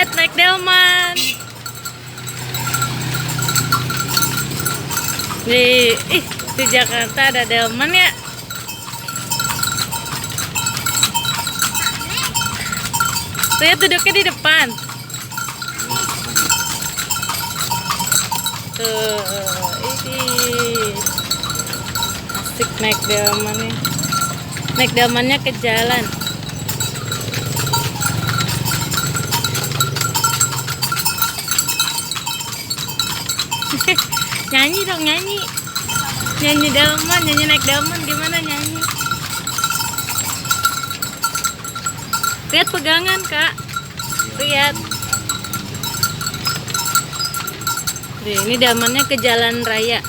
Lihat naik delman. Di Jakarta ada delman ya. Lihat duduknya di depan. Tuh, ini asik naik delman nih. Naik delmannya ke jalan. Nyanyi dong, nyanyi. Nyanyi delman, nyanyi naik delman gimana nyanyi? Lihat pegangan, Kak. Lihat. Ini delmannya ke jalan raya.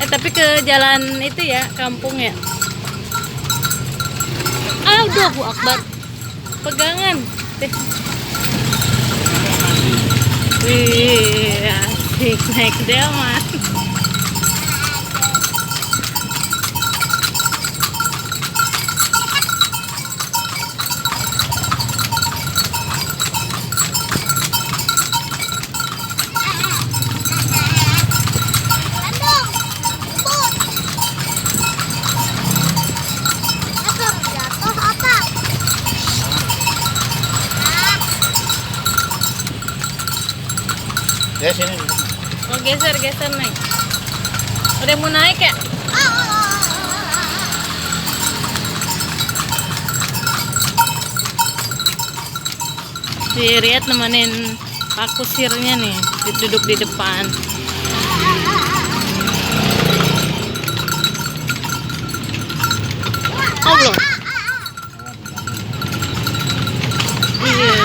Tapi ke jalan itu ya, kampung ya. Allahu Akbar. Pegangan. Wih, asik naik delman. Ya sini. Oh geser naik. Udah mau naik ya? Si Riyad nemenin Pak Kusirnya nih, duduk di depan. Oh belum? Iya.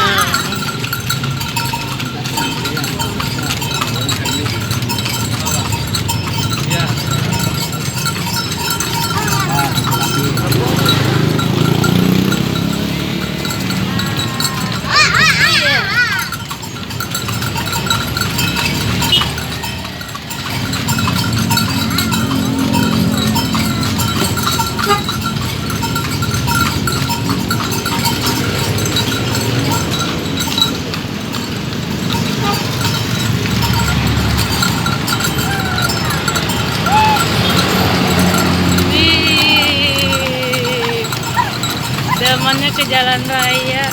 Delmannya ke jalan raya.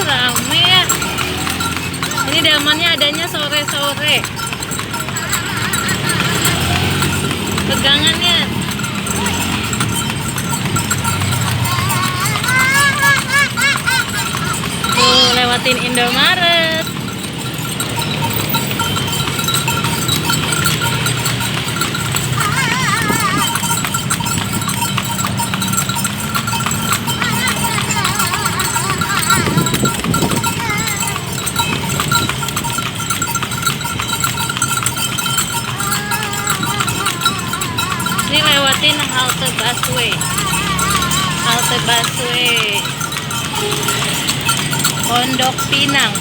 Rame ya. Ini delmannya adanya sore-sore. Pegangannya. Tuh, lewatin Indomaret. Ini lewatin halte busway. Halte busway Pondok Pinang.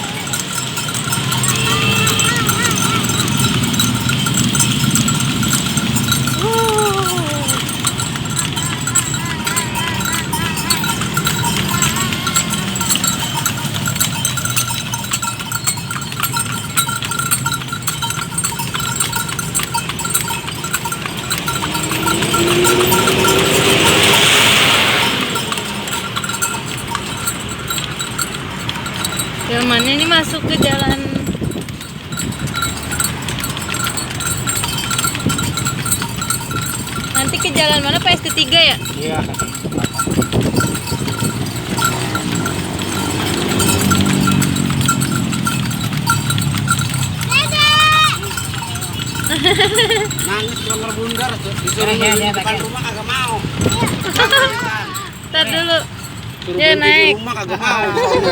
Delmannya ini masuk ke jalan. Nanti ke jalan mana Pak, ST3 ya? Iya. Nangis kamar bundar disuruh di depan rumah kagak mau. Ntar dulu. Suruh Dia berhenti di naik. rumah kagak mau.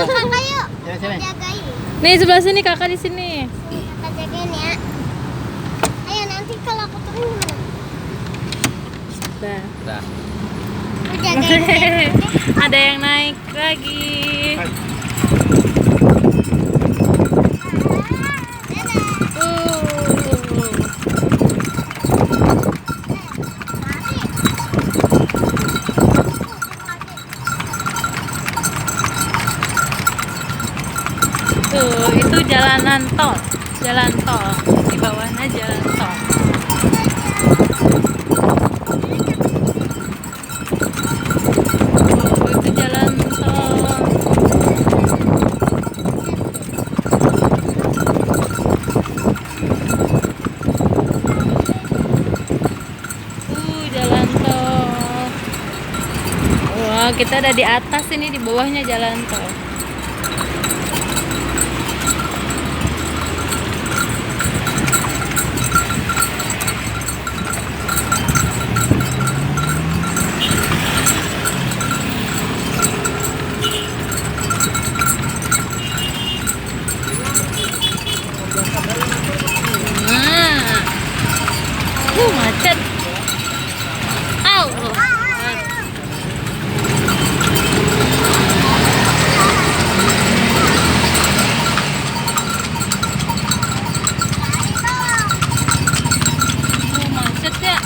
Kakak yuk, Sini. jagain. Nih sebelah sini, kakak di sini. Kakak jagain ya. Udah. Ada yang naik lagi. Tuh, itu jalan tol. Di bawahnya jalan tol. Tuh, itu jalan tol. Jalan tol. Wah, kita ada di atas ini, di bawahnya jalan tol. Macet. Au. Macet ya.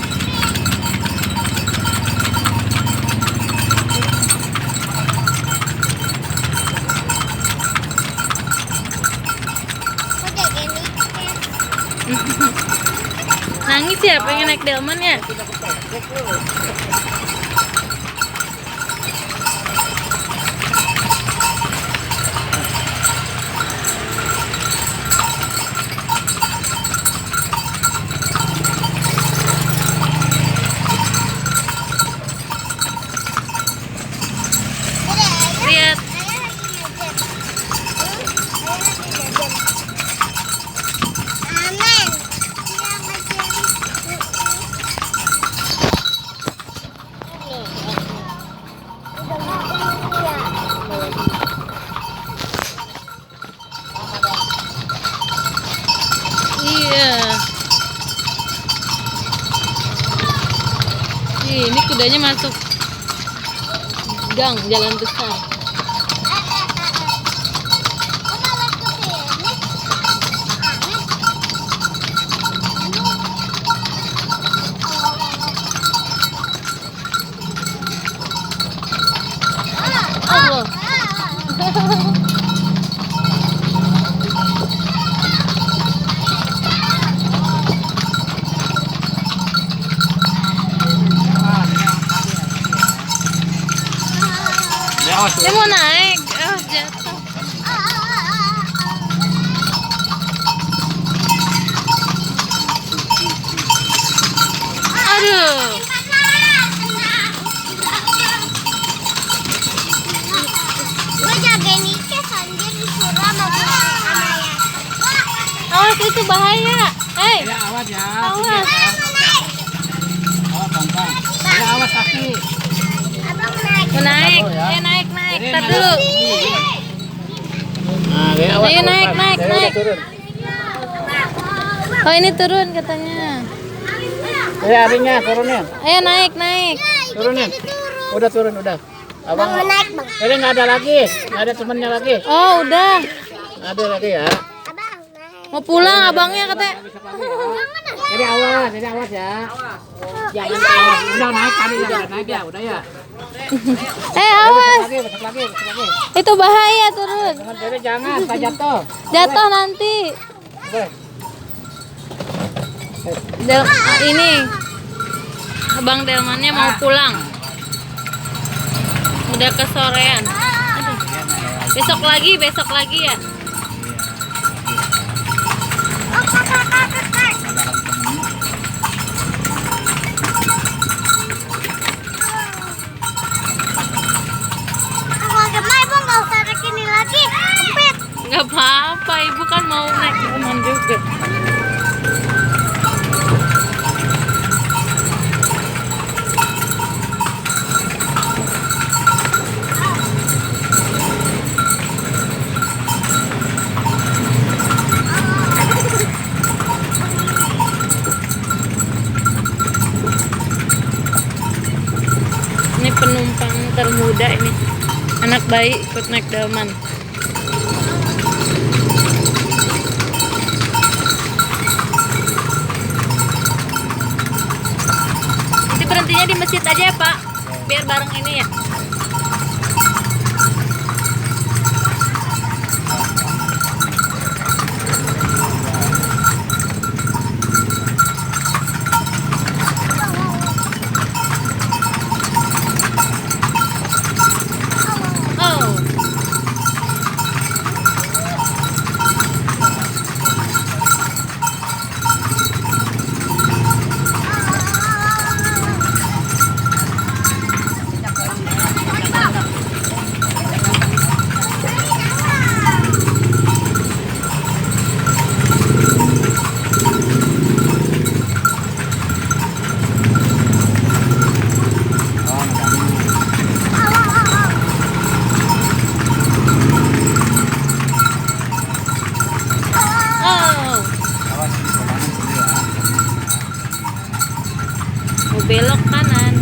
Nangis ya, pengen naik delman ya? Lihat. Iya. Ini kudanya masuk gang jalan besar. Allah. Dia mau naik, jatuh. Aduh. Awas, itu bahaya. Hei. Ya, awas ya. Awas. Awas, bang. Ya, awas kaki. Mau naik, ya naik. Tar dulu. Nah, ya, awas. Ayo naik. Turun. Oh, ini turun katanya. Ya, adiknya turunin. Ayo naik. Turunin. Udah turun, udah. Abang mau naik, Bang. Jadi nggak ada lagi. Nggak ada temennya lagi. Oh, udah. Ada lagi ya. Mau pulang abangnya katanya. Jadi awas ya. Jangan awas. Udah naik tadi ya, udah naik ya, udah ya. Awas. Besok lagi. Itu bahaya turun. Jadi jangan, tak jatuh. Jatuh nanti. Boleh. Ini abang delmannya mau pulang. Udah kesorean. Aduh. Besok lagi ya. Gak apa-apa, ibu kan mau naik delman juga. bayi ikut naik delman. Nanti berhentinya di masjid aja ya Pak, biar bareng ini ya. Oh, oh, mau belok kanan.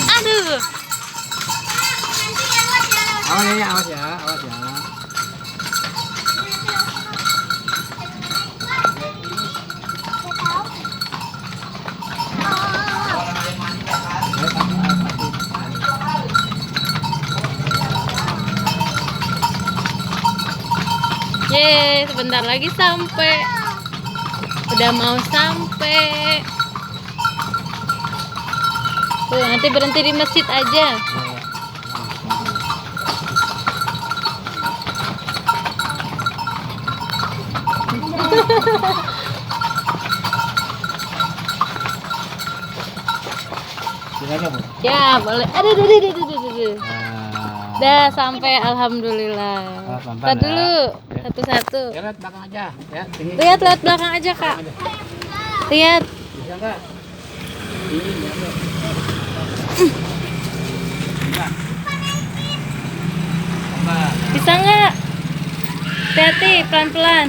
Aduh, Awas ya, awas ya. ye, sebentar lagi sampai. Udah mau sampai. Tuh, nanti berhenti di masjid aja. Silakan, Bu. Ya, boleh. Aduh, aduh, aduh, aduh, aduh, aduh. Nah, Udah sampai, alhamdulillah. Oh, pelan-pelan Lihat dulu, ya. satu-satu. ya lihat belakang aja, ya. Sini. Lihat belakang aja, Kak. Lihat. Bisa enggak? Ini ya, Bu. Enggak. Enggak. Bisa nggak? Hati-hati, pelan-pelan.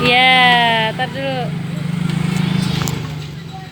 Ya, tar dulu.